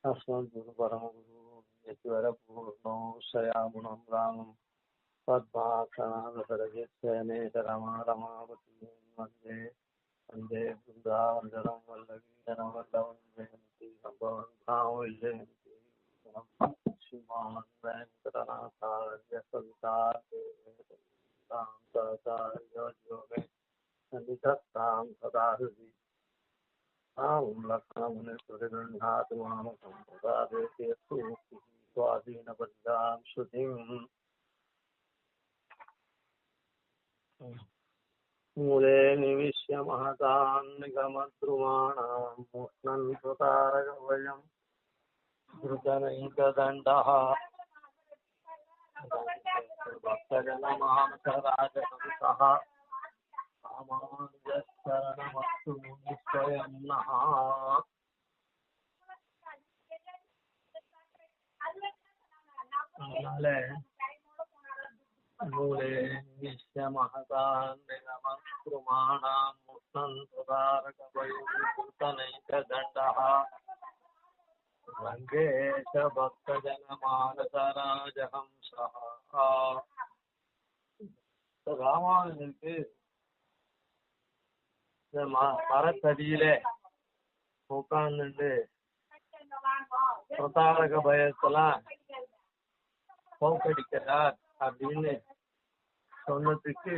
अस्मद्गुरु परमगुरु यतिवरपूर्णो शयामुनं रामं पद्माक्षणादसरजित्सेनेतरमारमावतीं वन्दे वन्दे बृन्दावनजनं वल्लवीजनवल्लभं जयन्ती सम्भवन्तां श्रीमान् वेङ्कटनाथार्य सवितां सदाचार्योगे सन्निधत्तां सदा हृदि लक्ष्मणमुनिर्गृह्णातु मामकं प्रसादेतु स्वाधीनपद्यां श्रुतिम् मूले निविश्य महतान् निगमद्रुमाणां मुष्णन् सुतारकवयं धृतनैकदण्डः भक्तजनमानसराजहंसः रामानुजशरणमस्तु स्वयं नः मूले निश्य महतान् निगमद्रुमाणां मुष्णन् सुतारकवयोः रङ्गेश भक्तजनमानसराजहंसः ராமானுஜனுக்கு இந்த மரத்தடியில உட்கார்ந்துட்டு பிரதாரக பயத்தெல்லாம் போக்கடிக்கிறார் அப்படின்னு சொன்னதுக்கு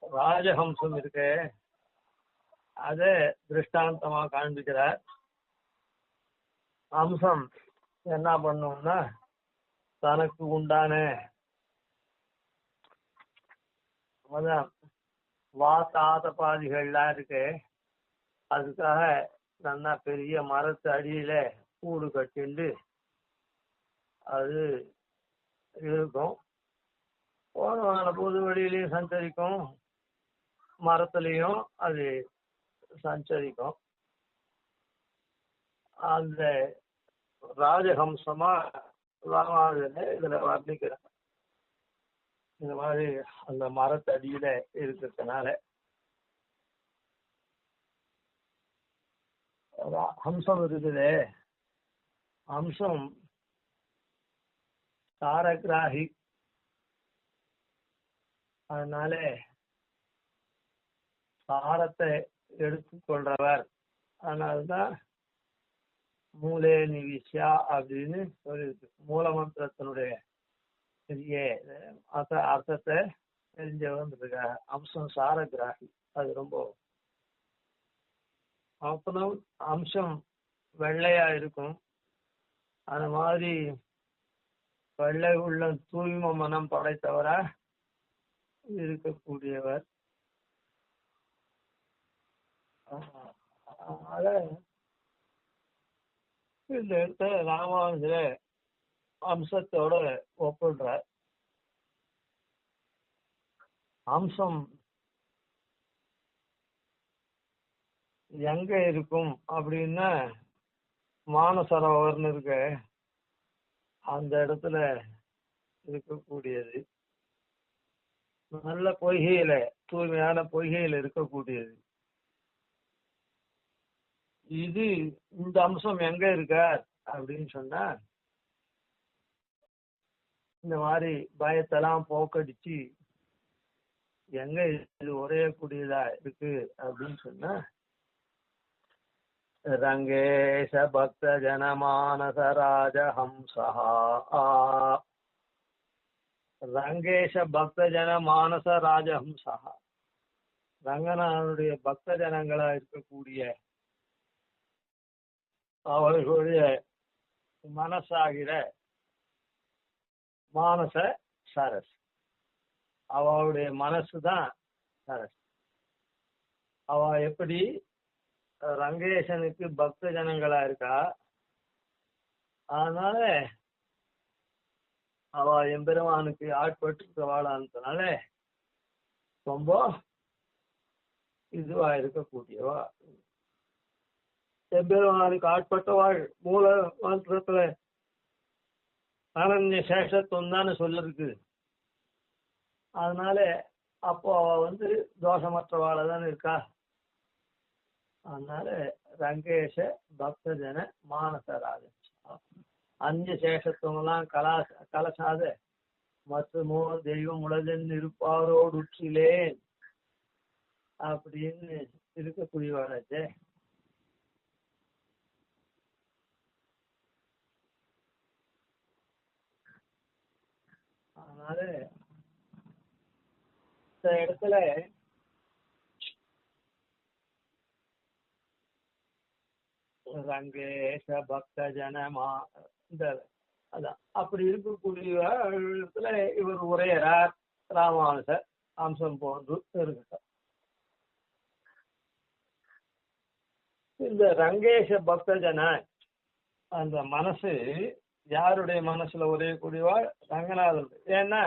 ராஜஹம்சம் இருக்கு, அதை திருஷ்டாந்தமா காண்பிக்கிறார். ஹம்சம் என்ன பண்ணும்னா தனக்கு உண்டான வாத்தாதபாதிகள்லாம் இருக்கு, அதுக்காக நல்லா பெரிய மரத்து அடியில கூடு கட்டிண்டு அது இருக்கும். போன பொது வழியிலையும் சஞ்சரிக்கும், மரத்துலையும் அது சஞ்சரிக்கும். அந்த ராஜஹம்சமா ராமானுஜனை இதுல வர்ணிக்கிறார். இந்த மாதிரி அந்த மரத்தடியில இருக்கிறதுனால ஹம்சம் இருக்குது. ஹம்சம் சாரகிராகி, அதனால சாரத்தை எடுத்துக்கொள்றவர். அதனால்தான் மூலே நிவிஷ்யா அப்படின்னு சொல்லியிருக்கு. மூலமந்திரத்தினுடைய பெரிய அர்த்தத்தை தெரிஞ்சவங்க அம்சம் சாரகிராகி. அது ரொம்ப அப்புறம் அம்சம் வெள்ளையா இருக்கும். அந்த மாதிரி வெள்ளை உள்ள தூய்மை மனம் படைத்தவரா இருக்கக்கூடியவர். அதனால இந்த இடத்த ராமானுஜர அம்சத்தோட ஒப்பிடுறார். அம்சம் எங்க இருக்கும் அப்படின்னா மானசரோவர்னு இருக்கு, அந்த இடத்துல இருக்கக்கூடியது. நல்ல பொய்கையில, தூய்மையான பொய்கையில இருக்கக்கூடியது. இது இந்த அம்சம் எங்க இருக்கார் அப்படின்னு சொன்னா இந்த மாதிரி பயத்தெல்லாம் போக்கடிச்சு எங்க இது ஒரே கூடியதா இருக்கு அப்படின்னு சொன்னா ரங்கேஷ பக்த ஜனமானச ராஜஹம்சா. ரங்கேஷ பக்த ஜன மானச ராஜஹம்சா, ரங்கநாதனுடைய பக்த ஜனங்களா இருக்கக்கூடிய அவர்களுடைய மனசாகிற மானச சரஸ், அவளுடைய மனசுதான் சரஸ். அவ எப்படி ரங்கேசனுக்கு பக்த ஜனங்களா இருக்கா, அதனால அவ எம்பெருமானுக்கு ஆட்பட்டுவாளான்றனால ரொம்ப இதுவா இருக்கக்கூடியவா. எம்பெருமானுக்கு ஆட்பட்டவாள் மூல மந்திரத்துல அனன்ய சேஷத்துவம் தானே சொல்லிருக்கு. அதனால அப்போ அவ தோஷமற்றவாள தானே இருக்கா. அதனால ரங்கேஷ பக்தஜன மானசராஜன் அந்நிய சேஷத்துவம்லாம் கலசாத மற்றுமோ தெய்வம் உலகன் இருப்பாரோடு உற்றிலேன் அப்படின்னு இருக்கக்கூடியவாராச்சே. அதனால இந்த இடத்துல ரங்கேஷ பக்த ஜனமா இந்த அதான் அப்படி இருக்கக்கூடிய இடத்துல இவர் உரையறார் ராமானுஜர் அம்சம் போன்று இருக்கட்டும். இந்த ரங்கேஷ பக்தஜன அந்த மனசு யாருடைய மனசுல உரையக்கூடியவாள்? ரங்கநாதன். ஏன்னா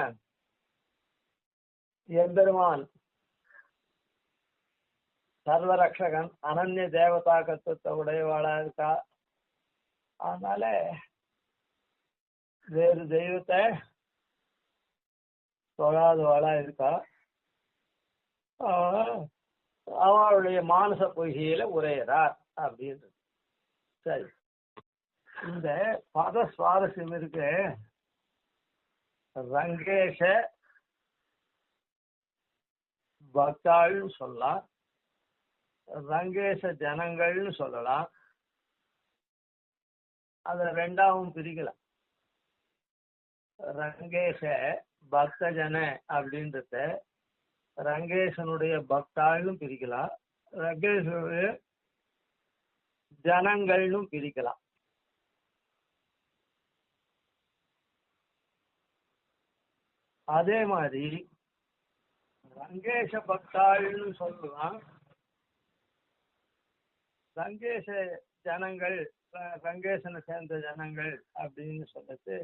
எம்பெருமான் சர்வரக்ஷகன் அனன்ய தேவதா கத்துவத்தை உடையவாளா இருக்கா. அதனால வேறு தெய்வத்தை தொழாதவாளா இருக்கா. அவளுடைய மானச பொய்கையில உரையறார் அப்படின்றது. சரி, இந்த பத சுவாரஸ்யம் இருக்கு. ரங்கேஷ பக்தாள்னு சொல்லலாம், ரங்கேஷ ஜனங்கள்னு சொல்லலாம். அத ரெண்டாவும் பிரிக்கலாம். ரங்கேஷ பக்தஜன அப்படின்றத ரங்கேசனுடைய பக்தாள்னு பிரிக்கலாம், ரங்கேசனுடைய ஜனங்கள்னு பிரிக்கலாம். அதே மாதிரி ரங்கேஷ பக்தாள்னு சொல்லலாம், ரங்கேஷ ஜனங்கள் ரங்கேசனை சேர்ந்த ஜனங்கள் அப்படின்னு சொல்லிட்டு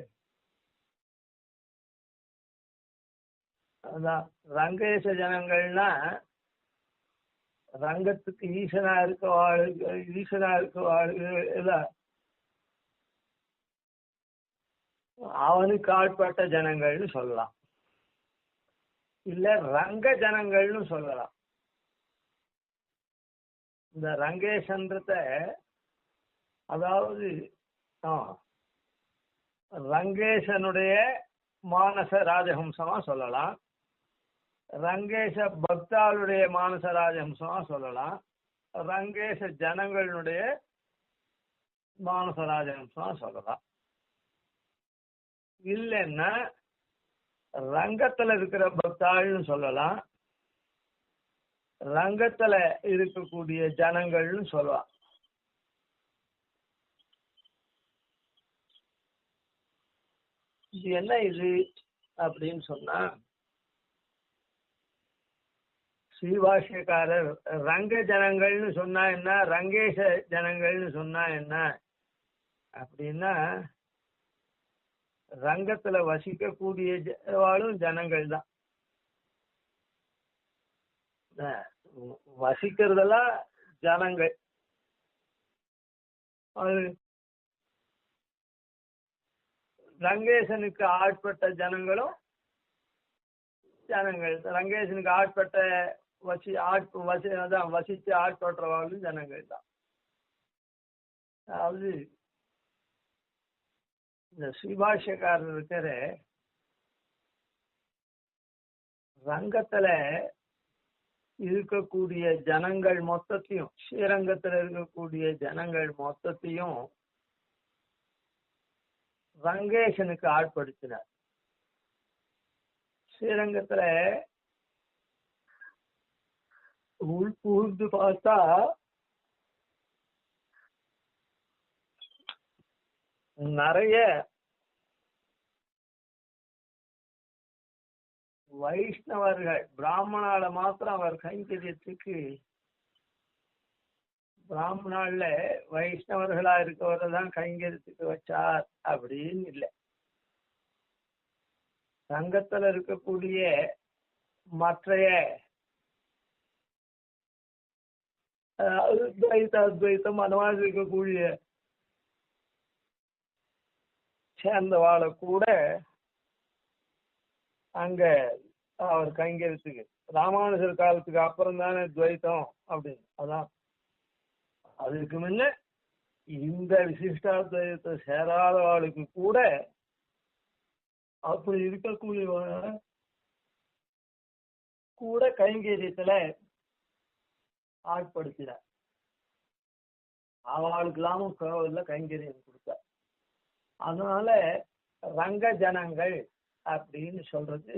அதான் ரங்கேச ஜனங்கள்னா ரங்கத்துக்கு ஈசனா இருக்க அவனுக்கு ஆட்பட்ட ஜனங்கள்னு சொல்லலாம், இல்ல ரங்க ஜனங்கள்னு சொல்லலாம். இந்த ரங்கேசன்றத அதாவது ரங்கேசனுடைய மானச ராஜஹம்சமா சொல்லலாம், ரங்கேஷ பக்தாளுடைய மானச ராஜஹம்சமா சொல்லலாம், ரங்கேஷ ஜனங்களுடைய மானச ராஜஹம்சமா சொல்லலாம். இல்லைன்னா ரங்கத்துல இருக்கிற பக்தாள்னு சொல்லலாம், ரங்கத்துல இருக்கக்கூடிய ஜனங்கள்னு சொல்லலாம். இது என்ன இது அப்படின்னு சொன்னா, ஸ்ரீபாஷ்யக்காரர் ரங்க ஜனங்கள்னு சொன்னா என்ன, ரங்கேஷ ஜனங்கள்னு சொன்னா என்ன அப்படின்னா, ரங்கத்துல வசிக்கக்கூடியவாளும் ஜனங்கள் தான். வசிக்கிறதெல்லாம் ஜனங்கள். அது ரங்கேசனுக்கு ஆட்பட்ட ஜனங்களும் ஜனங்கள், ரங்கேசனுக்கு ஆட்பட்ட வசிச்சு ஆட்பற்றவாளும் ஜனங்கள் தான். அதாவது இந்த ஸ்ரீபாஷ்யக்காரர் இருக்கிற ரங்கத்துல இருக்கக்கூடிய ஜனங்கள் மொத்தத்தையும், ஸ்ரீரங்கத்துல இருக்கக்கூடிய ஜனங்கள் மொத்தத்தையும் ரங்கேசனுக்கு ஆட்படுத்தினார். ஸ்ரீரங்கத்துல உள்புகுந்து பார்த்தா நிறைய வைஷ்ணவர்கள், பிராமணால மாத்திரம் அவர் கைங்கரியத்துக்கு, பிராமணால வைஷ்ணவர்களா இருக்கவரை தான் கைங்கரியத்துக்கு வச்சார் அப்படின்னு இல்லை. சங்கத்துல இருக்கக்கூடிய மற்றைய அத்வைத்தம் அந்த மாதிரி இருக்கக்கூடிய சேர்ந்தவாளை கூட அங்க அவர் கைங்கரியத்துக்கு, ராமானுஜர் காலத்துக்கு அப்புறம் தானே துவைத்தம் அப்படின்னு. அதான் அதுக்கு முன்ன இந்த விசிஷ்டாத்வைதத்தை சேராதவாளுக்கு கூட அப்படி இருக்கக்கூடிய கூட கைங்கரியத்துல ஆட்படுத்தினார். அவளுக்கு இல்லாமல் கோவில்ல கைங்கரியம் கொடுத்தார். அதனால ரங்க ஜனங்கள் அப்படின்னு சொல்றது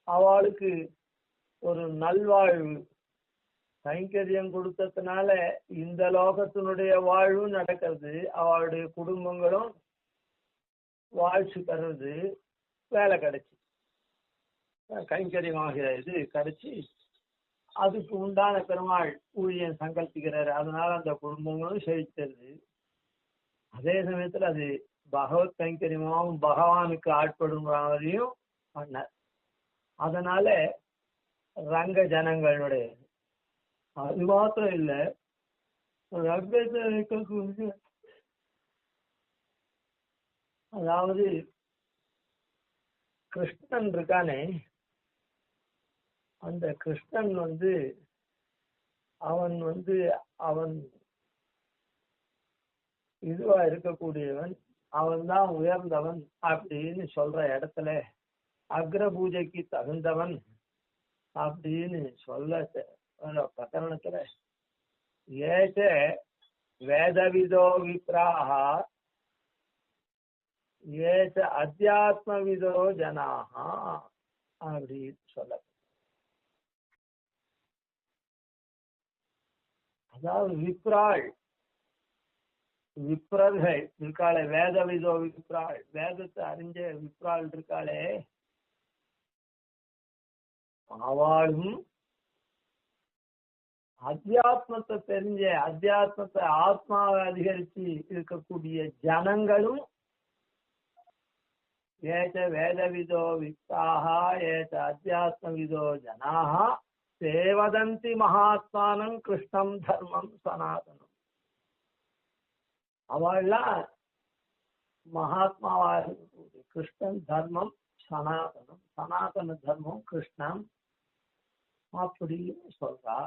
அவளுக்கு ஒரு நல்வாழ்வு கைங்கரியம் கொடுத்ததுனால இந்த லோகத்தினுடைய வாழ்வும் நடக்கிறது, அவளுடைய குடும்பங்களும் வாழ்ச்சி பெறது, வேலை கிடைச்சி கைங்கரியமாகிற இது கிடைச்சி அதுக்கு உண்டான பெருமாள் ஊழியன் சங்கல்பிக்கிறாரு. அதனால அந்த குடும்பங்களும் செழித்தது. அதே சமயத்துல அது பகவத் கைங்கரியமாவும் பகவானுக்கு ஆட்படும் மாதிரியும் பண்ணார். அதனால ரங்க ஜனங்களுடைய அது மாத்திரம் இல்ல, ரங்கத்தை இருக்கக்கூடிய அதாவது கிருஷ்ணன் இருக்கானே, அந்த கிருஷ்ணன் அவன் இதுவா இருக்கக்கூடியவன், அவன் தான் உயர்ந்தவன் அப்படின்னு சொல்ற இடத்துல அக்ர பூஜைக்கு தகுந்தவன் அப்படின்னு சொல்ல பிரகரணத்துல ஏச்ச வேதவிதோ விப்ராஹா ஏச்ச அத்தியாத்மவிதோ ஜனாஹா அப்படின்னு சொல்ல. அதாவது விப்ரர்கள் இருக்காளே, வேதவிதோ விப்ராள், வேதத்தை அறிஞ்ச விப்ராள் இருக்காளே, அவளும் அத்தியாத்மத்தை தெரிஞ்ச அத்தியாத்மத்தை ஆத்மாவை அதிகரிச்சு இருக்கக்கூடிய ஜனங்களும் ஏச்ச வேதவிதோ விப்ராஹா ஏச்ச அத்தியாத்மவிதோ ஜனாஹா சேவதந்தி மகாத்மானம் கிருஷ்ணம் தர்மம் சனாதனம். அவள்லாம் மகாத்மாவா இருக்கக்கூடிய கிருஷ்ணன் தர்மம் சனாதனம், சனாதன தர்மம் கிருஷ்ணன் அப்படின்னு சொல்றா.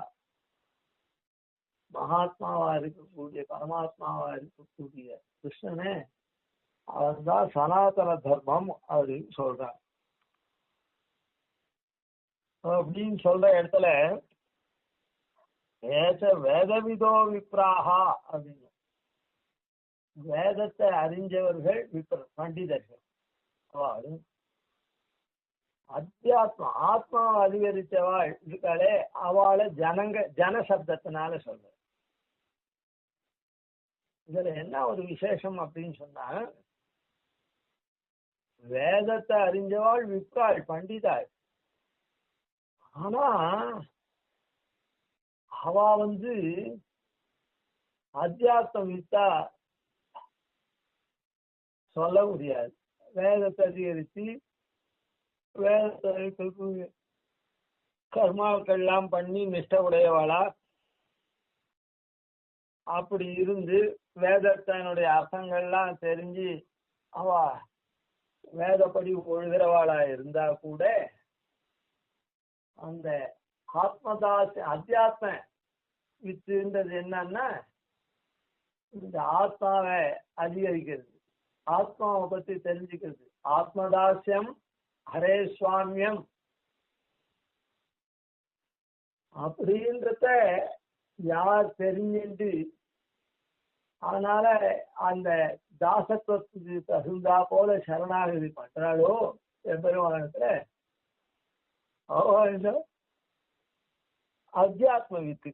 மகாத்மாவா இருக்கக்கூடிய பரமாத்மாவா இருக்கக்கூடிய கிருஷ்ணனே அவன் தான் சனாதன தர்மம் அப்படின்னு சொல்றான். அப்படின்னு சொல்ற இடத்துல ஏச்ச வேதவிதோ விப்ராஹா அப்படின்னு, வேதத்தை அறிஞ்சவர்கள் பண்டிதர்கள். அவளும் அத்தியாத்மா ஆத்மாவை அதிகரித்தவாள் இருக்காளே, அவளை ஜனசப்தத்தினால சொல்ற. இதுல என்ன ஒரு விசேஷம் அப்படின்னு சொன்னா, வேதத்தை அறிஞ்சவாள் விப்ராள் பண்டிதாள். ஆனா அவ அத்தியாத்மம் வித்தா சொல்ல முடியாது. வேதத்தை அதிகரித்து வேதத்தை கர்மாக்கள் எல்லாம் பண்ணி நிஷ்ட உடையவாளா அப்படி இருந்து வேதத்தினுடைய அர்த்தங்கள்லாம் தெரிஞ்சு அவ வேதப்படி ஒழுகிறவாளா இருந்தா கூட அந்த அத்தியாத்ம வித்துன்றது என்னன்னா இந்த ஆத்மாவை அதிகரிக்கிறது, ஆத்மாவை பத்தி தெரிஞ்சுக்கிறது. ஆத்மதாசியம் ஹரே சுவாமியம் அப்படின்றத யார் தெரிஞ்சுட்டு அதனால அந்த தாசத்துவத்துக்கு தகுந்தா போல சரணாகதி பண்றாளோ எம்பெருமானத்துல அத்தியாத்ம வித்து.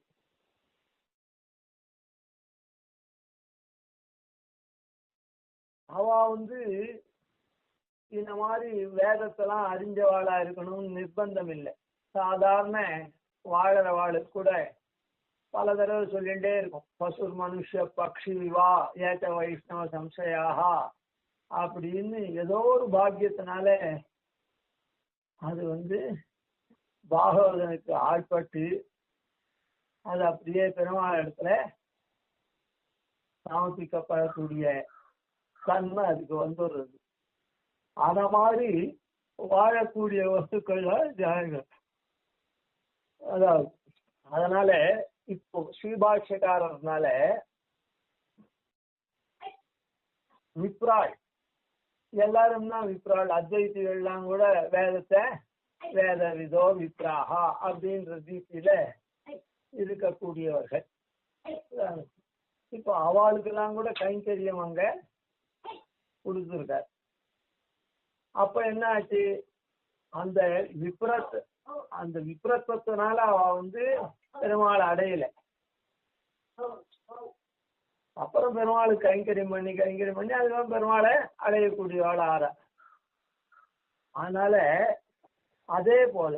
அவ இந்த மாதிரி வேதத்தெல்லாம் அறிஞ்சவாளா இருக்கணும்னு நிர்பந்தம் இல்லை. சாதாரண வாழறவாளுக்கு கூட பல தடவை சொல்லிட்டே இருக்கும், பசுர் மனுஷ பக்ஷி வா ஏத்த வைஷ்ணவ சம்சயாகா அப்படின்னு. ஏதோ ஒரு பாக்கியத்தினால அது பாகவதனுக்கு ஆட்பட்டு அது அப்படியே பெருமாள் இடத்துல சமர்ப்பிக்கப்படக்கூடிய தன்மை அதுக்கு வந்துடுறது. அத மாதிரி வாழக்கூடிய வஸ்துக்கள் ஜனங்கள். அதாவது அதனால இப்போ ஸ்ரீபாஷ்யக்காரர்னால விப்ராள் எல்லாரும் தான் விப்ராள். அத்வைத்திகள்லாம் கூட வேதத்தை வேத விதோ விப்ராஹா அப்படின்ற ரீதியில இருக்கக்கூடியவர்கள். இப்போ அவளுக்கெல்லாம் கூட கைங்கரியம் அங்க கொடுத்துருக்கார். அப்ப என்ன ஆச்சு, அந்த விப்ரத்வத்தினால அவ பெருமாளை அடையல. அப்புறம் பெருமாளுக்கு கைங்கரியம் பண்ணி அதுதான் பெருமாளை அடையக்கூடியவாள் ஆற. அதனால அதே போல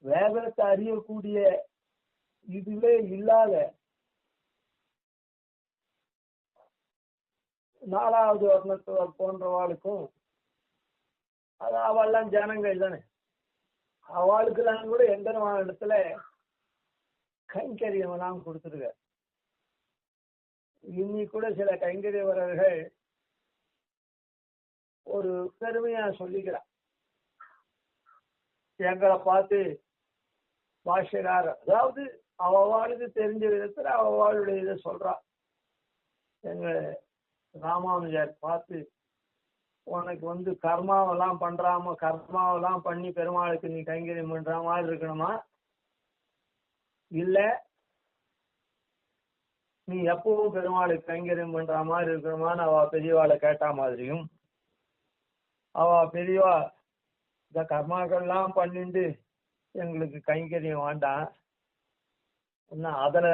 வேதத்தை அறியக்கூடிய இதுவே இல்லாத நாலாவது வர்ணத்தவர் போன்றவாளுக்கும், அது அவெல்லாம் ஜனங்கள் தானே, அவளுக்கெல்லாம் கூட எம்பெருமான இடத்துல கைங்கரியம் எல்லாம் கொடுத்துருக்க. இன்னி கூட சில கைங்கரியவர்கள் ஒரு பெருமையா சொல்லிக்கிறார். எங்களை பார்த்து பாஷ்யக்காரர், அதாவது அவளுக்கு தெரிஞ்ச விதத்துல அவளுடைய இதை சொல்றா. எங்க ராமானுஜர் பார்த்து, உனக்கு கர்மாவெல்லாம் கர்மாவெல்லாம் பண்ணி பெருமாளுக்கு நீ கைங்கரியம் பண்ற மாதிரி இருக்கணுமா, இல்ல நீ எப்பவும் பெருமாளுக்கு கைங்கரியம் பண்ற மாதிரி இருக்கணுமான்னு அவ பெரியவாளை கேட்டா மாதிரியும், அவ பெரியவா இந்த கர்மாக்கள்லாம் பண்ணிட்டு எங்களுக்கு கைங்கரியம் வேண்டாம், அதுல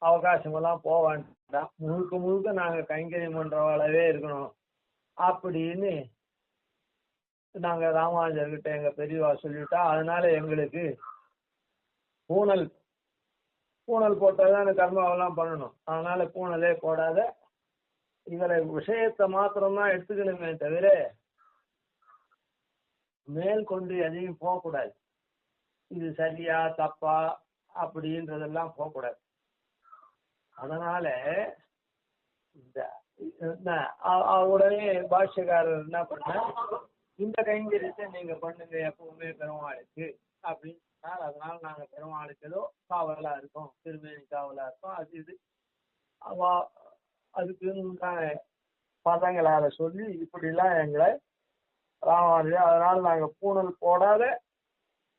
அவகாசமெல்லாம் போக வேண்டாம், முழுக்க நாங்க கைங்கரியம் பண்றவாளவே இருக்கணும் அப்படின்னு நாங்க ராமானுஜர்கிட்ட எங்க பெரியவா சொல்லிட்டா. அதனால எங்களுக்கு பூனல் போட்டாதான் கர்மாவெல்லாம் பண்ணணும். அதனால பூனலே போடாத, இதுல விஷயத்தை மாத்திரம்தான் எடுத்துக்கணுமே தவிர மேல் கொண்டு எதையும் போகக்கூடாது. இது சரியா தப்பா அப்படின்றதெல்லாம் போகக்கூடாது. அதனால உடனே பாஷ்யக்காரர் என்ன பண்ண, இந்த கைங்கரியத்தை நீங்க பண்ணுங்க எப்பவுமே பெருமாளுக்கு அப்படின்னு சொன்னார். அதனால நாங்க பெருமாளுக்கு ஏதோ காவலா இருக்கோம், திருமேனி காவலா இருக்கோம். அது இது அதுக்கு பதங்களால சொல்லி இப்படிலாம் எங்களை ராமானுஜர், அதனால நாங்க பூனல் போடாத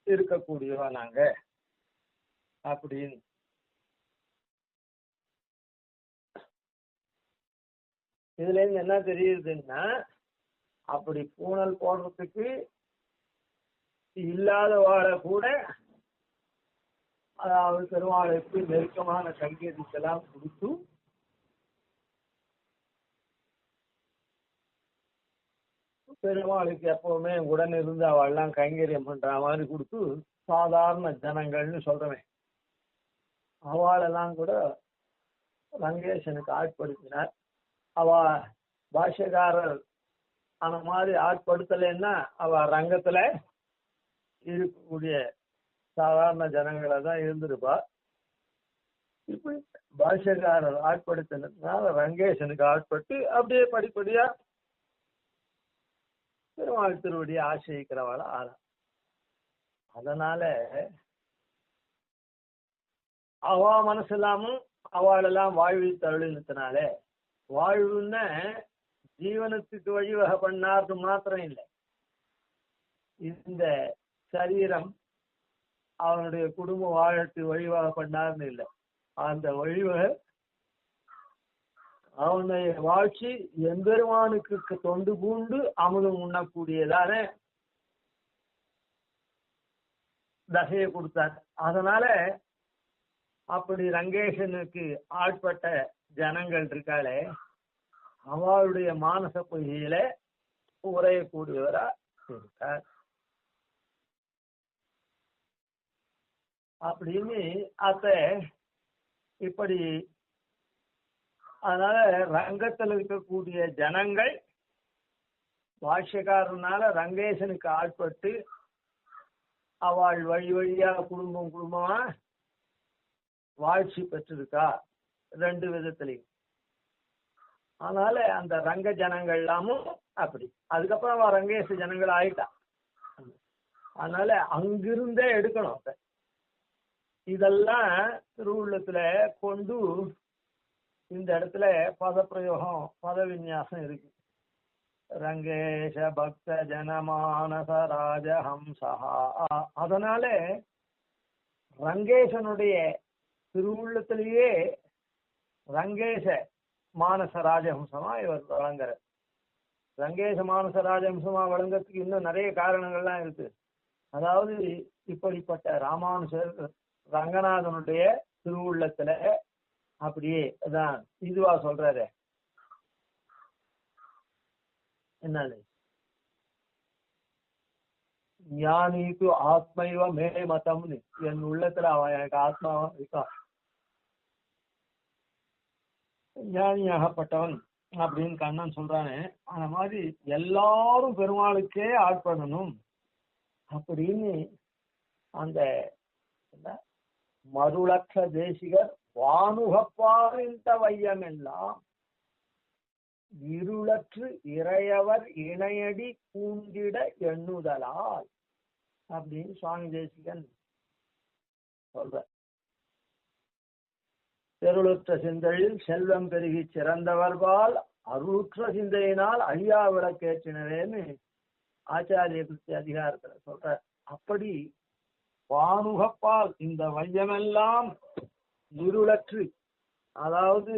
இருக்கக்கூடியவா நாங்க அப்படின்னு. இதுல இருந்து என்ன தெரியுதுன்னா, அப்படி பூனல் போடுறதுக்கு இல்லாத வாழை கூட அதாவது பெருமாளுக்கு நெருக்கமான கைங்கரியத்தெல்லாம் கொடுத்து பெருமாளுக்கு எப்பவுமே உடன் இருந்து அவள்லாம் கைங்கரியம் பண்ற மாதிரி கொடுத்து சாதாரண ஜனங்கள்னு சொல்றேன் அவளெல்லாம் கூட ரங்கேசனுக்கு ஆட்படுத்தினார். அவ பாஷ்யக்காரர் அந்த மாதிரி ஆட்படுத்தலைன்னா அவ ரங்கத்துல இருக்கக்கூடிய சாதாரண ஜனங்களை தான் இருந்திருப்பா. இப்ப பாஷ்யக்காரர் ஆட்படுத்தினால ரங்கேசனுக்கு ஆட்பட்டு அப்படியே படிப்படியா பெருமாள் திருவடியை ஆசிரிக்கிறவாள் ஆறா. அதனால அவ மனசு இல்லாமல் அவளெல்லாம் வாழ்வி தருளினத்தினால, வாழ்வுன்னா ஜீவனத்துக்கு வழிவகை பண்ணார்னு மாத்திரம் இல்லை, இந்த சரீரம் அவனுடைய குடும்ப வாழத்து வழிவகை பண்ணார்னு இல்லை, அந்த வழிவகை அவனுடைய வாழ்ச்சி எம்பெருமானுக்கு தொண்டு பூண்டு அமுதம் உண்ணக்கூடியதான தசையை கொடுத்தார். அதனால அப்படி ரங்கேசனுக்கு ஆட்பட்ட ஜனங்கள் இருக்காளே அவளுடைய மானச பொய்யில உரையக்கூடியவரா இருக்கார் அப்படின்னு அத்த இப்படி. அதனால ரங்கத்தில் இருக்கக்கூடிய ஜனங்கள் பாஷ்யக்காரனால ரங்கேசனுக்கு ஆட்பட்டு அவள் வழி வழியா குடும்பமா வாழ்ச்சி பெற்றிருக்கா ரெண்டு விதத்திலையும். அதனால அந்த ரங்க ஜனங்கள் எல்லாமும் அப்படி. அதுக்கப்புறம் அவன் ரங்கேச ஜனங்கள் ஆயிட்டான். அதனால அங்கிருந்தே எடுக்கணும் அதை. இதெல்லாம் திருவுள்ளத்துல கொண்டு இந்த இடத்துல பதப்பிரயோகம் பத விநியாசம் இருக்கு. ரங்கேஷ பக்த ஜனமானச ராஜஹம்சா. அதனால ரங்கேசனுடைய திருவுள்ளத்திலேயே ரங்கேச மானச ராஜஹம்சமா இவர் வழங்குற. ரங்கேச மானச ராஜஹம்சமா வழங்கறதுக்கு இன்னும் நிறைய காரணங்கள்லாம் இருக்கு. அதாவது இப்படிப்பட்ட ராமானுஜர் ரங்கநாதனுடைய திருவுள்ளத்துல அப்படியே அதான் இதுவா சொல்றாரு. என்னது ஞானிக்கு ஆத்மைவ மே மதம்னு என் உள்ளத்துல அவன் எனக்கு ஆத்மாவா இருக்கா, ஞானியாகப்பட்டவன் அப்படின்னு கண்ணன் சொல்றானே, அந்த மாதிரி எல்லாரும் பெருமாளுக்கே ஆட்படணும் அப்படின்னு அந்த மருளற்ற தேசிகர் வானுகப்பாரிந்த வையம் எல்லாம் இருளற்று இறையவர் இணையடி பூண்டிட எண்ணுதலால் அப்படின்னு சுவாமி தேசிகன் சொல்ற. தெருளுற்ற சிந்தையில் செல்வம் பெருகி சிறந்தவர்பால் அருளுற்ற சிந்தையினால் அழியா விளக்கேற்றினரேன்னு ஆச்சாரிய கிருத்தி அதிகாரத்துல சொல்ற. அப்படி வானுகப்பால் இந்த வையமெல்லாம் இருளற்று, அதாவது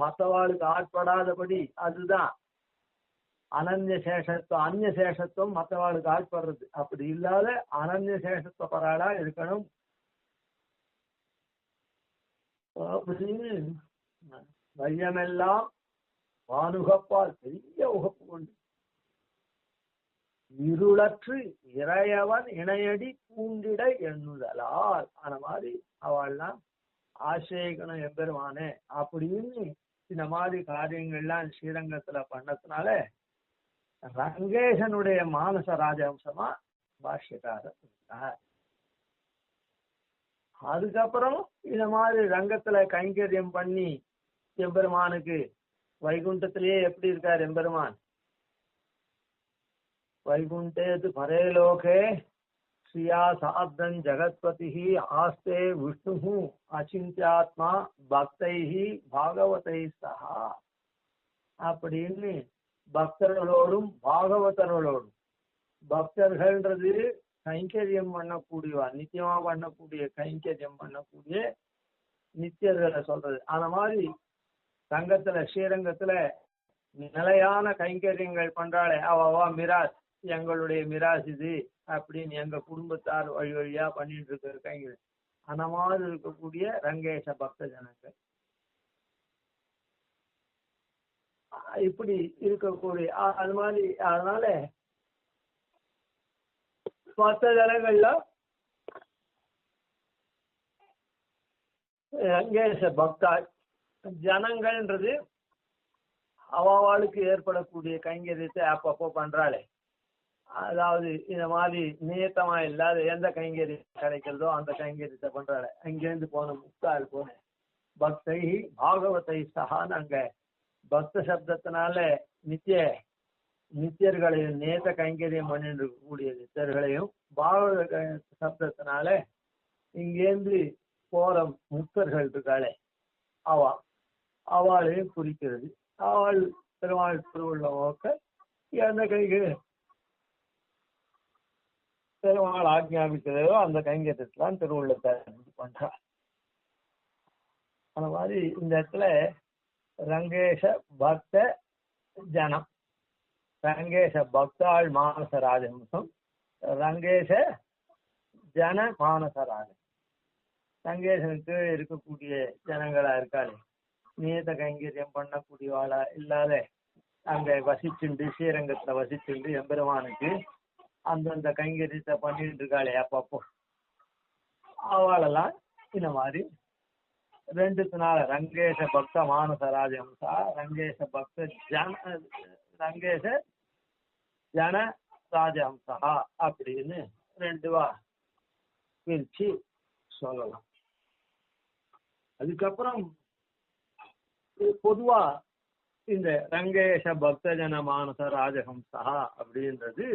மற்றவாளுக்கு ஆட்படாதபடி, அதுதான் அனன்ய சேஷத்துவம். அந்நிய சேஷத்துவம் மற்றவாளுக்கு ஆட்படுறது, அப்படி இல்லாத அனன்ய சேஷத்துவ பராளா இருக்கணும் அப்படின்னு வையமெல்லாம் வானுகப்பால் பெரிய உகப்பு கொண்டு இருளற்று இறையவன் இணையடி பூண்டிட எண்ணுதலால் அந்த மாதிரி அவள்லாம் ஆசைக்கணும் எம்பெருமானே அப்படின்னு இந்த மாதிரி காரியங்கள்லாம் ஸ்ரீரங்கத்துல பண்ணதுனால ரங்கேசனுடைய மானச ராஜவம்சமா பாஷ்யக்காரர் இருந்தார். அதுக்கப்புறம் இந்த மாதிரி ரங்கத்துல கைங்கரியம் பண்ணி எம்பெருமானுக்கு வைகுண்டத்திலேயே எப்படி இருக்கார் எம்பெருமான், வைகுண்டேது பரேலோகே ஸ்ரீயா சாப்தன் ஜகத்பதி ஆஸ்தே விஷ்ணு அச்சிந்தியாத்மா பக்தை பாகவதை சஹா அப்படின்னு பக்தர்களோடும் பாகவதர்களோடும், பக்தர்கள்ன்றது கைங்கரியம் பண்ணக்கூடியவா, நித்தியமா பண்ணக்கூடிய கைங்கரியம் பண்ணக்கூடிய நித்தியர்களை சொல்றது. அந்த மாதிரி சங்கத்துல ஸ்ரீரங்கத்துல நிலையான கைங்கரியங்கள் பண்றாளே அவா மிராஸ், எங்களுடைய மிராஸ் இது அப்படின்னு எங்க குடும்பத்தார் வழி வழியா பண்ணிட்டு இருக்கிற கைங்கரியம் அந்த மாதிரி இருக்கக்கூடிய ரங்கேச பக்த ஜனங்கள் இப்படி இருக்கக்கூடிய அது மாதிரி. அதனால மற்ற ஜனங்கள்ல ரங்கேச பக்தா ஜனங்கள்ன்றது அவளுக்கு ஏற்படக்கூடிய கைங்கரியத்தை அப்பப்போ பண்றாளே, அதாவது இந்த மாதிரி நியத்தமா இல்லாத எந்த கைங்கரியம் கிடைக்கிறதோ அந்த கைங்கரியத்தை பண்றாளே. அங்கேருந்து போன முக்தாள் போன பக்தை பாகவதை சகான்னு அங்க பக்த சப்தத்தினால நித்தியர்களையும் நேத்த கைங்கரியம் பண்ணிட்டு இருக்கக்கூடிய நித்தியர்களையும், பாகவத சப்தத்தினால இங்கேருந்து போற முக்தர்கள் இருக்காளே அவளையும் குறிக்கிறது. அவள் பெருமாள் திருவுள்ள நோக்க எந்த கைகள் பெருமாள் ஆக்ஞாபிக்கிறதோ அந்த கைங்கரியத்தான் திருவுள்ளத்தை பண்றாள். அந்த மாதிரி இந்த இடத்துல ரங்கேஷ பக்த ஜனம், ரங்கேஷ பக்தாள் மானச ராஜஹம்சம், ரங்கேஷ ஜன மானச ராஜம். ரங்கேசனுக்கு இருக்கக்கூடிய ஜனங்களா இருக்காளே, நியத கைங்கரியம் பண்ணக்கூடியவாளா இல்லாத அங்க வசிச்சுண்டு ஸ்ரீரங்கத்துல வசிச்சுண்டு எம்பெருமானுக்கு அந்தந்த கைங்கரியத்தை பண்ணிட்டு இருக்காளே அப்பப்போ, அவளெல்லாம் இந்த மாதிரி ரெண்டுத்தினால ரங்கேச பக்த மானச ராஜஹம்சா, ரங்கேச பக்த ரங்கேச ஜன ராஜஹம்சா அப்படின்னு ரெண்டுவா பிரிச்சு சொல்லலாம். அதுக்கப்புறம் பொதுவா இந்த ரங்கேஷ பக்தஜன மானச ராஜஹம்சா அப்படின்றது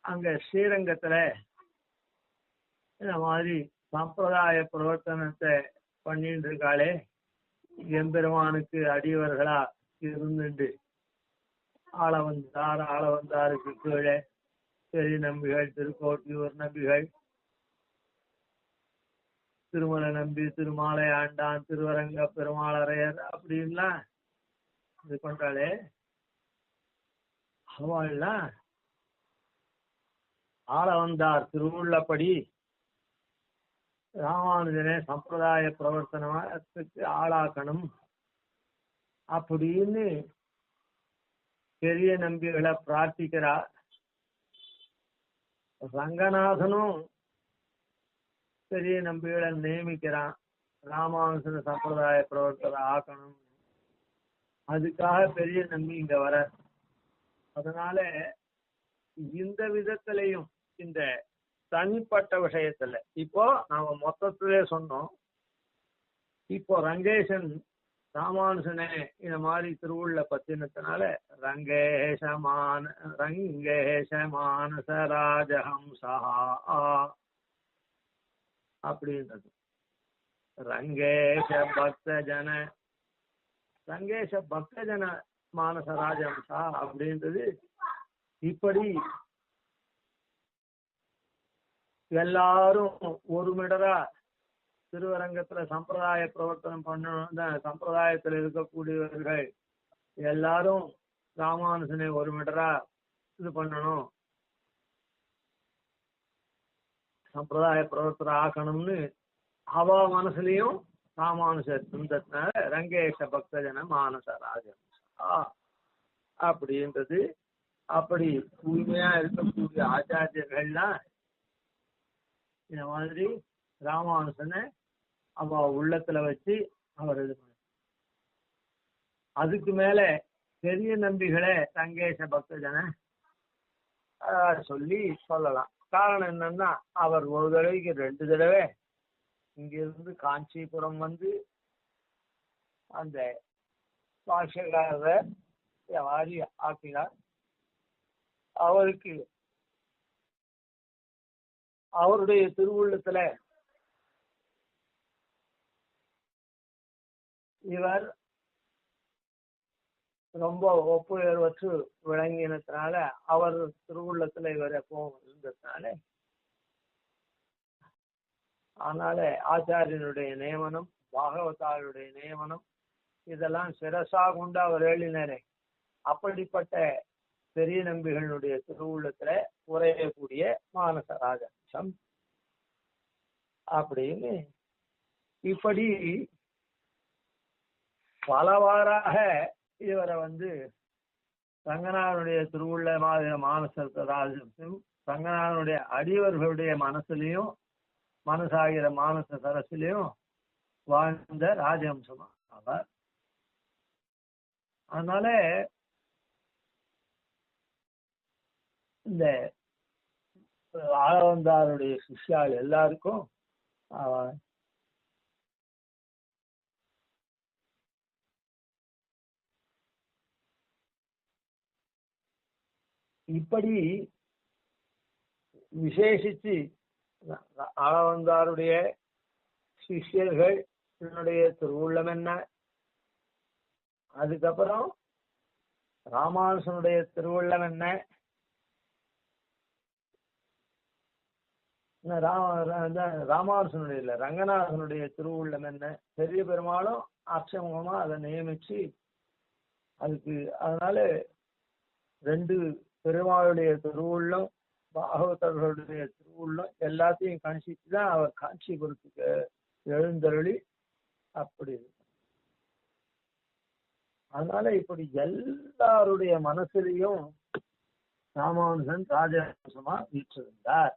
அங்க ஸ்ரீரங்கத்துல இந்த மாதிரி சம்பிரதாய பிரவர்த்தனத்தை பண்ணிட்டு இருக்காளே, எம்பெருமானுக்கு அடியவர்களா இருந்துட்டு ஆளவந்தாருக்கு கீழே பெரிய நம்பிகள், திருக்கோட்டியூர் நம்பிகள், திருமலை நம்பி, திருமாலை ஆண்டான், திருவரங்க பெருமாளரையர் அப்படின்லாம் இது பண்றாளே, அவள்லாம் ஆளவந்தார் திருவுள்ளப்படி ராமானுஜனே சம்பிரதாய பிரவர்த்தனத்துக்கு ஆளாக்கணும் அப்படின்னு பெரிய நம்பிகளை பிரார்த்திக்கிறார். ரங்கநாதனும் பெரிய நம்பிகளை நியமிக்கிறான், ராமானுஜன சம்பிரதாய பிரவர்த்தனை ஆக்கணும். அதுக்காக பெரிய நம்பி இங்க வர. அதனால இந்த விதத்திலையும் இந்த தனிப்பட்ட விஷயத்துல இப்போ நாம மொத்தத்திலே சொன்னோம். இப்போ ரங்கேசன் ராமானுஜனே இந்த மாதிரி திருவுள்ள பத்தினத்தினால ரங்கேஷ மானச ராஜஹம்சா அப்படின்றது. ரங்கேஷ பக்தஜன மானச ராஜஹம்சா அப்படின்றது. இப்படி எல்லாரும் ஒரு மிடரா திருவரங்கத்துல சம்பிரதாய பிரவர்த்தனம் பண்ணணும். சம்பிரதாயத்தில் இருக்கக்கூடியவர்கள் எல்லாரும் ராமானுஜனை ஒரு மிடரா இது பண்ணணும், சம்பிரதாய பிரவர்த்தனை ஆக்கணும்னு அவ மனசுலயும் ராமானுஜர் இருந்ததுனால ரங்கேஷ பக்தஜன மானச ராஜஹம்சா அப்படின்றது. அப்படி தூய்மையா இருக்கக்கூடிய ஆச்சாரியர்கள்லாம் இந்த மாதிரி ராமானுஜனை அவ உள்ளத்துல வச்சு அவர் இது பண்ண. அதுக்கு மேல பெரிய நம்பிகளை ரங்கேஷ பக்தஜன சொல்லலாம். காரணம் என்னன்னா, அவர் ஒரு தடவைக்கு 2 தடவை இங்கிருந்து காஞ்சிபுரம் வந்து அந்த பாஷகாரரை வாரி ஆக்கினார். அவருக்கு அவருடைய திருவுள்ளத்துல இவர் ரொம்ப ஒப்புயர்வற்று விளங்கினதுனால, அவர் திருவுள்ளத்துல இவர் எப்பவும் இருந்ததுனால, அதனால ஆச்சாரியனுடைய நியமனம், பாகவதாருடைய நியமனம் இதெல்லாம் சிரசா கொண்டு அவர் எழுதினாரே. அப்படிப்பட்ட பெரிய நம்பிகளுடைய திருவுள்ளத்துல உரையக்கூடிய மானச ராஜஹம்சம் அப்படின்னு இப்படி பலவாறாக இவரை ரங்கநாதனுடைய திருவுள்ள மானச ராஜஹம்சம் ரங்கநாதனுடைய அடியவர்களுடைய மனசுலையும் மனசாகிற மானச சரசிலையும் வாழ்ந்த ராஜஹம்சமா ஆவார். அதனால இந்த ஆளவந்தாருடைய சிஷ்யால் எல்லாருக்கும் இப்படி விசேஷிச்சு ஆளவந்தாருடைய சிஷ்யர்கள் என்னுடைய திருவுள்ளம் என்ன, அதுக்கப்புறம் ராமானுஜனுடைய திருவுள்ளம் என்ன, ராமானுஜனுடைய இல்ல ரங்கநாதனுடைய திருவுள்ளம் என்ன, பெரிய பெருமாளும் ஆட்சேபமா அதை நியமிச்சு அதுக்கு. அதனால 2 பெருமாளுடைய திருவுள்ளம் பாகவதர்களுடைய திருவுள்ளம் எல்லாத்தையும் கணிச்சிட்டுதான் அவர் காஞ்சிபுரத்துக்கு எழுந்தருளி அப்படி. அதனால இப்படி எல்லாருடைய மனசுலையும் ராமானுஜன் ராஜஹம்சமா வீற்றிருந்தார்.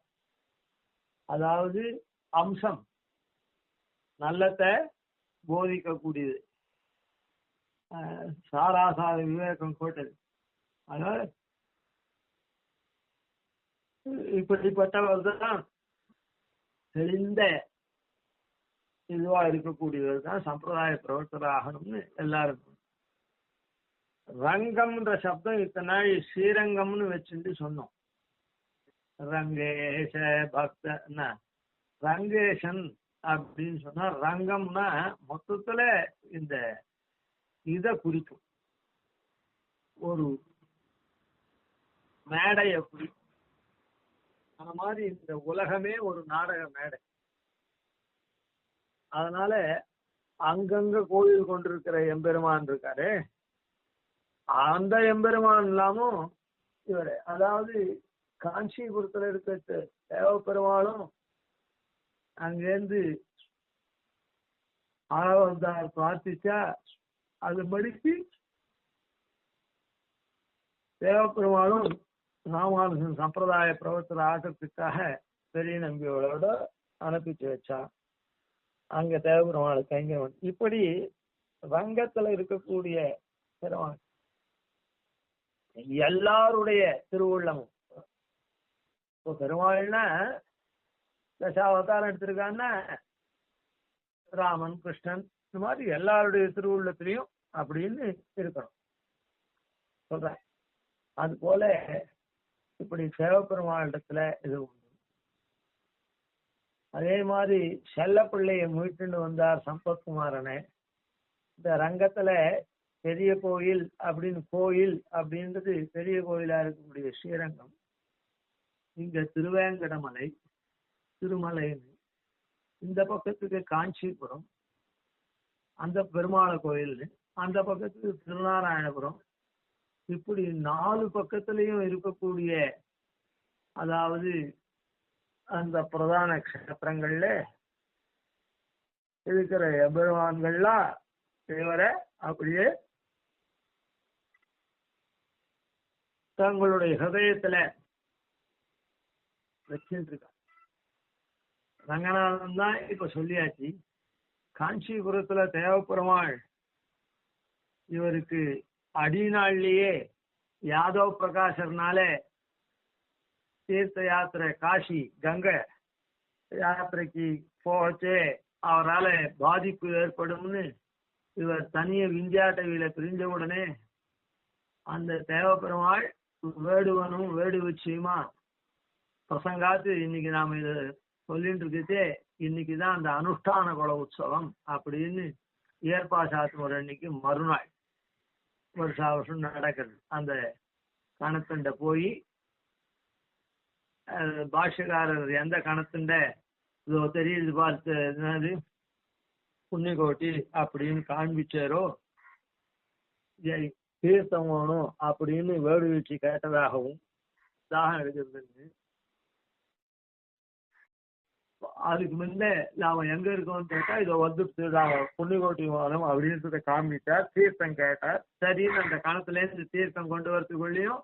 அதாவது அம்சம் நல்லத்தை போதிக்கக்கூடியது, சாராசார விவேகம் கோட்டது. அதனால இப்படிப்பட்டவர் தான் தெளிந்த இதுவா இருக்கக்கூடியவர் தான் சம்பிரதாய பிரவர்த்தகர் ஆகணும்னு எல்லாருக்கும். ரங்கம்ன்ற சப்தம் இத்தனை நாள் ஸ்ரீரங்கம்னு வச்சுட்டு சொன்னோம். ரங்கேஷ பக்த ரங்கேஷன் அப்படின்னு சொன்னா ரங்கம்னா மொத்தத்துல இந்த இத குறிக்கும், ஒரு மேடைய குறிக்கும். அந்த மாதிரி இந்த உலகமே ஒரு நாடக மேடை. அதனால அங்கங்க கோயில் கொண்டிருக்கிற எம்பெருமான் இருக்காரு, அந்த எம்பெருமான் இல்லாமும் இவரு, அதாவது காஞ்சிபுரத்துல இருக்க தேவப்பெருமாளும் அங்கேருந்து ஆளவந்தார் பிரார்த்திச்சா அது மடிச்சு தேவப்பெருமாளும் ராமானுஜன் சம்பிரதாய பிரவர்த்தனை ஆகிறதுக்காக பெரிய நம்பியோட அனுப்பிச்சு வச்சான். அங்க தேவபெருமாளுக்கு அங்க இப்படி ரங்கத்துல இருக்கக்கூடிய பெருமாள் எல்லாருடைய திருவுள்ளமும். இப்போ பெருமாள்னா தசாவதாரம் எடுத்திருக்கான்னா ராமன் கிருஷ்ணன் இந்த மாதிரி எல்லாருடைய திருவுள்ளத்திலையும் அப்படின்னு இருக்கணும் சொல்றேன். அது போல இப்படி சிவபெருமானிடத்துல இது உண்டு. அதே மாதிரி செல்லப்பிள்ளையை மீட்டுன்னு வந்தார் சம்பத்குமாரனை. இந்த ரங்கத்துல பெரிய கோயில் அப்படின்னு கோயில் அப்படின்றது பெரிய கோயிலா இருக்கக்கூடிய ஸ்ரீரங்கம், இங்க திருவேங்கடமலை திருமலைன்னு, இந்த பக்கத்துக்கு காஞ்சிபுரம் அந்த பெருமாள் கோயில், அந்த பக்கத்துக்கு திருநாராயணபுரம், இப்படி 4 பக்கத்திலையும் இருக்கக்கூடிய அதாவது அந்த பிரதான கஷேத்திரங்கள்ல இருக்கிற எபெருமான்கள்லாம் இவரை அப்படியே தங்களுடைய ஹதயத்துல வச்சுட்டு இருக்காங்க. ரங்கநாதன் தான் இப்ப சொல்லியாச்சு. காஞ்சிபுரத்துல தேவப்பெருமாள் இவருக்கு அடிநாள்லயே யாதவ் பிரகாசர்னால தீர்த்த யாத்திரை காசி கங்கை யாத்திரைக்கு போகச்சே அவரால் பாதிப்பு ஏற்படும்னு இவர் தனிய விந்தியாட்டவியில பிரிஞ்ச உடனே அந்த தேவப்பெருமாள் வேடுவனும் வேடுவச்சியுமா பிரசங்காத்து இன்னைக்கு நாம இதை சொல்லிட்டு இருக்கே, இன்னைக்குதான் அந்த அனுஷ்டான குல உற்சவம் அப்படின்னு ஏற்பாசாத்து ஒரு அன்னைக்கு மறுநாள் வருஷா வருஷம் நடக்கிறது. அந்த கணத்துண்ட போய் பாஷ்யக்காரர் எந்த கணத்துண்ட இதோ தெரியுது பார்த்து என்னது புண்ணியகோட்டி அப்படின்னு காண்பிச்சாரோ தீர்த்தம் வேணும் அப்படின்னு வேடு வீழ்ச்சி கேட்டதாகவும் தாகம் எடுக்கிறது. அதுக்கு முன்ன நாம எங்க இருக்கோம்னு கேட்டா இதை வந்து புண்ணியகோட்டி வேணும் அப்படின்றத காண்பிச்சார். தீர்த்தம் கேட்டார். சரின்னு அந்த கணத்துல இருந்து தீர்த்தம் கொண்டு வரதுக்குள்ளேயும்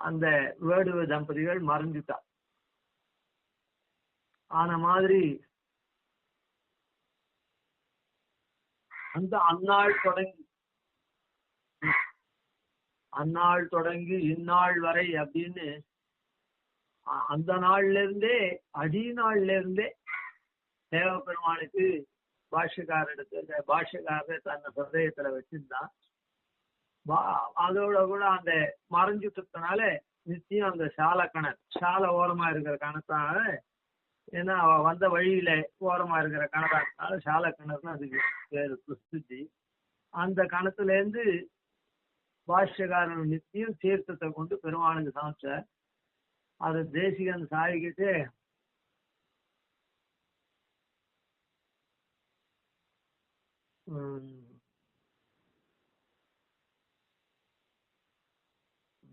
அந்த வேடுவ தம்பதிகள் மறைஞ்சுட்டா. ஆன மாதிரி அந்த அந்நாள் தொடங்கி இந்நாள் வரை அப்படின்னு அந்த நாள்ல இருந்தே அடி நாள்ல இருந்தே தேவபெருமானுக்கு பாஷ்யக்காரர் தன்னை ஹிருதயத்துல வச்சிருந்தான். அதோட கூட அந்த மறைஞ்சுட்டதுனால நிச்சயம் அந்த சால ஓரமா இருக்கிற கணத்தான, ஏன்னா அவ வந்த வழியில ஓரமா இருக்கிற கணத்தானால சால கிணறுன்னு அதுக்கு பேரு பிரசித்தி. அந்த கணத்துல இருந்து பாஷ்யக்காரன் நித்தியம் தீர்த்தத்தை கொண்டு பெருமாளுக்கு சமைச்சார். அது தேசிகன் சாய்கிட்டு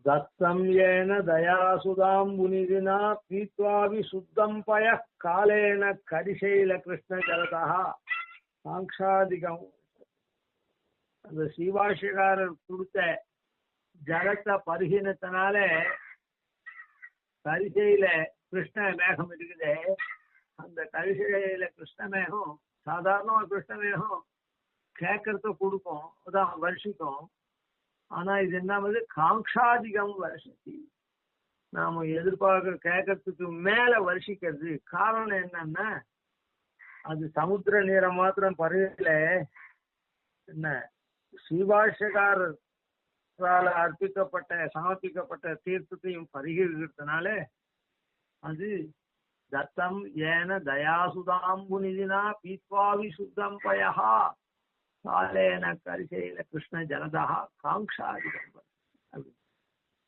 தத்தம் ஏன தயாசுதாம் புனிதினா பீத்வாவி சுத்தம் பய காலேன கரிசைல கிருஷ்ண ஜலதா சாங்ஷாதிகம். அந்த ஸ்ரீபாஷ்யக்காரர் கொடுத்த ஜலத்தை பருகினத்தினால கரிசையில கிருஷ்ண மேகம் இருக்குது. அந்த கரிசையில கிருஷ்ண மேகம் சாதாரணமா கிருஷ்ண மேகம் கேட்கறத கொடுக்கும், அதான் வருஷிக்கும். ஆனா இது என்ன காங்ஷாதிகம் வருஷத்தி, நாம எதிர்பார்க்கிற கேட்கறதுக்கு மேல வருஷிக்கிறது. காரணம் என்னன்னா அது சமுத்திர நீரை மாத்திரம் பருகல, என்ன ஸ்ரீபாஷ்யக்காரர் அர்ப்பிக்கப்பட்ட சமர்ப்பிக்கப்பட்ட தீர்த்தத்தையும் பருகிறதுனால அது தத்தம் ஏன தயாசுதாம்புநிதினா பீத்வாவி சுத்தம் பயஹா சாலேன கரிசையில கிருஷ்ண ஜனதா காங்ஷாதிகம்.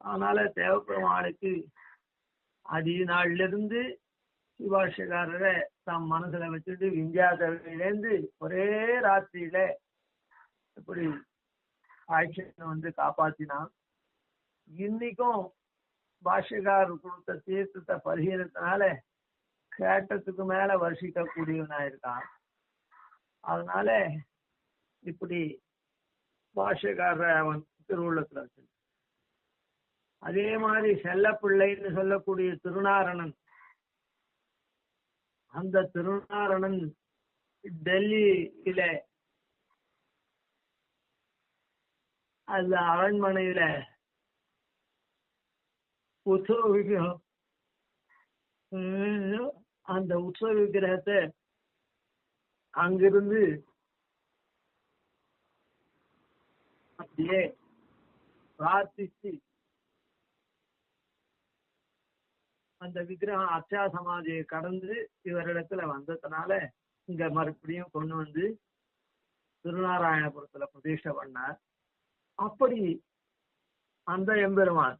அதனால தேவப்பெருமாளுக்கு அதி நாள்ல இருந்து சிவாஷகாரரை தம் மனசுல வச்சுட்டு விந்தியாதவிலேருந்து ஒரே ராத்திரியில இப்படி ஆட்சியனை வந்து காப்பாத்தினான். இன்னைக்கும் பாஷ்யக்காரர் கொடுத்த தீர்த்தத்தை பரிகீரத்தினால கேட்டத்துக்கு மேல வருஷிக்க கூடியவனா இருக்கான். அதனால இப்படி பாஷ்யக்காரரை அவன் திருவுள்ளத்துல வச்சு அதே மாதிரி செல்லப்பிள்ளைன்னு சொல்லக்கூடிய திருநாரணன், அந்த திருநாரணன் டெல்லியில அந்த அரண்மனையில உற்சவ விக்கிரகம், அந்த உற்சவ விக்கிரகத்தை அங்கிருந்து அப்படியே பிரார்த்திச்சு அந்த விக்கிரகம் அர்ச்சா சமாதியை கடந்து இவரிடத்துல வந்ததுனால இங்க மறுபடியும் கொண்டு வந்து திருநாராயணபுரத்துல பிரதிஷ்டை பண்ணார். அப்படி அந்த எம்பெருமான்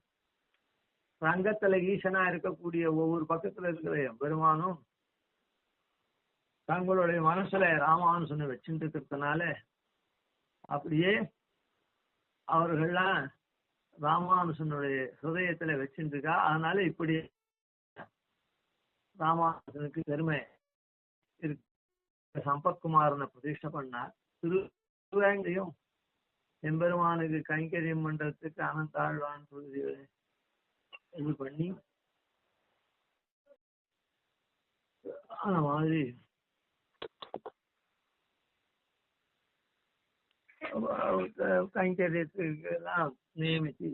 ரங்கத்துல ஈசனா இருக்கக்கூடிய ஒவ்வொரு பக்கத்துல இருக்கிற எம்பெருமானும் தங்களுடைய மனசுல ராமானுசனை வச்சுட்டு இருக்கிறதுனால அப்படியே அவர்கள்லாம் ராமானுசனுடைய ஹிருதயத்துல வச்சுருக்கா. அதனால இப்படி ராமானுஜனுக்கு பெருமை இருக்கு. சம்பத்குமாரனை பிரதிஷ்டை பண்ணார். திருவேங்கையும் எம்பெருமானுக்கு கைங்கரியம் பண்றதுக்கு அனந்தாழ்வான் சொல்லி இது பண்ணி அந்த மாதிரி கைங்கரியத்துக்கு எல்லாம் நியமிச்சு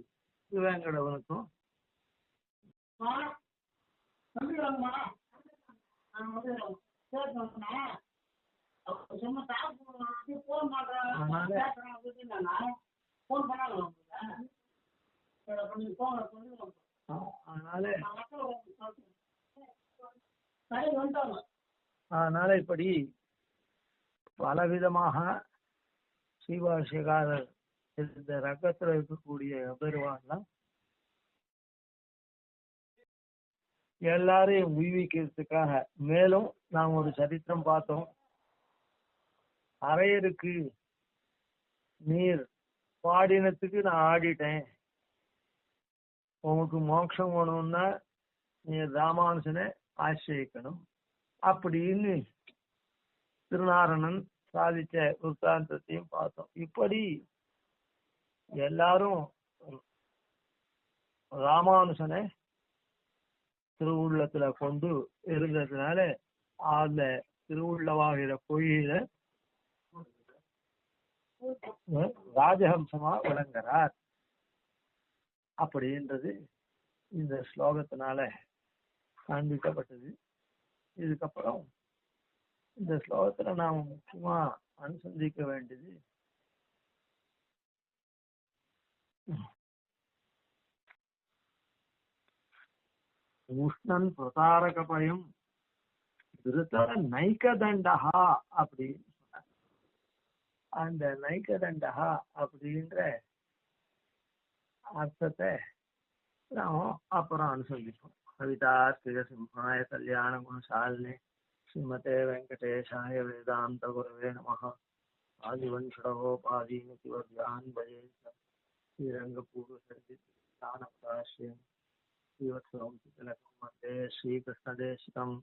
திருவேங்கடவனுக்கும் அதனால இப்படி பலவிதமாக ஸ்ரீபாஷ்யகாரர் இந்த ரகத்துல இருக்கக்கூடிய பெருவான்லாம் எல்லாரையும் உய்விக்கிறதுக்காக. மேலும் நாம் ஒரு சரித்திரம் பார்த்தோம். அரையருக்கு நீர் பாடினத்துக்கு நான் ஆடிட்டேன், உனக்கு மோட்சம் வேணும்னா நீ ராமானுஜனை ஆசிரியக்கணும் அப்படின்னு திருநாரணன் சாதிச்ச விற்த்தாந்தத்தையும் பார்த்தோம். இப்படி எல்லாரும் ராமானுஜனை திருவுள்ளத்துல கொண்டு இருந்ததுனால அந்த திருவுள்ளவாகிற பொய்யில ராஜஹம்சமா விளங்குறார் அப்படின்றது இந்த ஸ்லோகத்தினால காண்பிக்கப்பட்டது. இதுக்கப்புறம் இந்த ஸ்லோகத்துல நாம் முக்கியமா அனுசந்திக்க வேண்டியது உஷ்ணன் பிரசாரகபயம் திருத்த நைக்கதண்டகா அப்படின்னு சொன்னார். அந்த நைக்கதண்டகா அப்படின்ற அர்த்தத்தை நாம் அப்புறம் அனுசந்திப்போம். கவிதார்த்திக சிம்ஹாய கல்யாண குணசாலினே ஸ்ரீமதே வெங்கடேஷாய வேதாந்த குரவே நமஹ. ஆதிவன்ஷடகோபாதீனி வர்யான் பஜே ஸ்ரீரங்கபூர்வசர்ஜிதானபதாஸ்யம் ஸ்ரீவத்சவம் திலகம் வந்தே ஸ்ரீகிருஷ்ணதேசிகம்.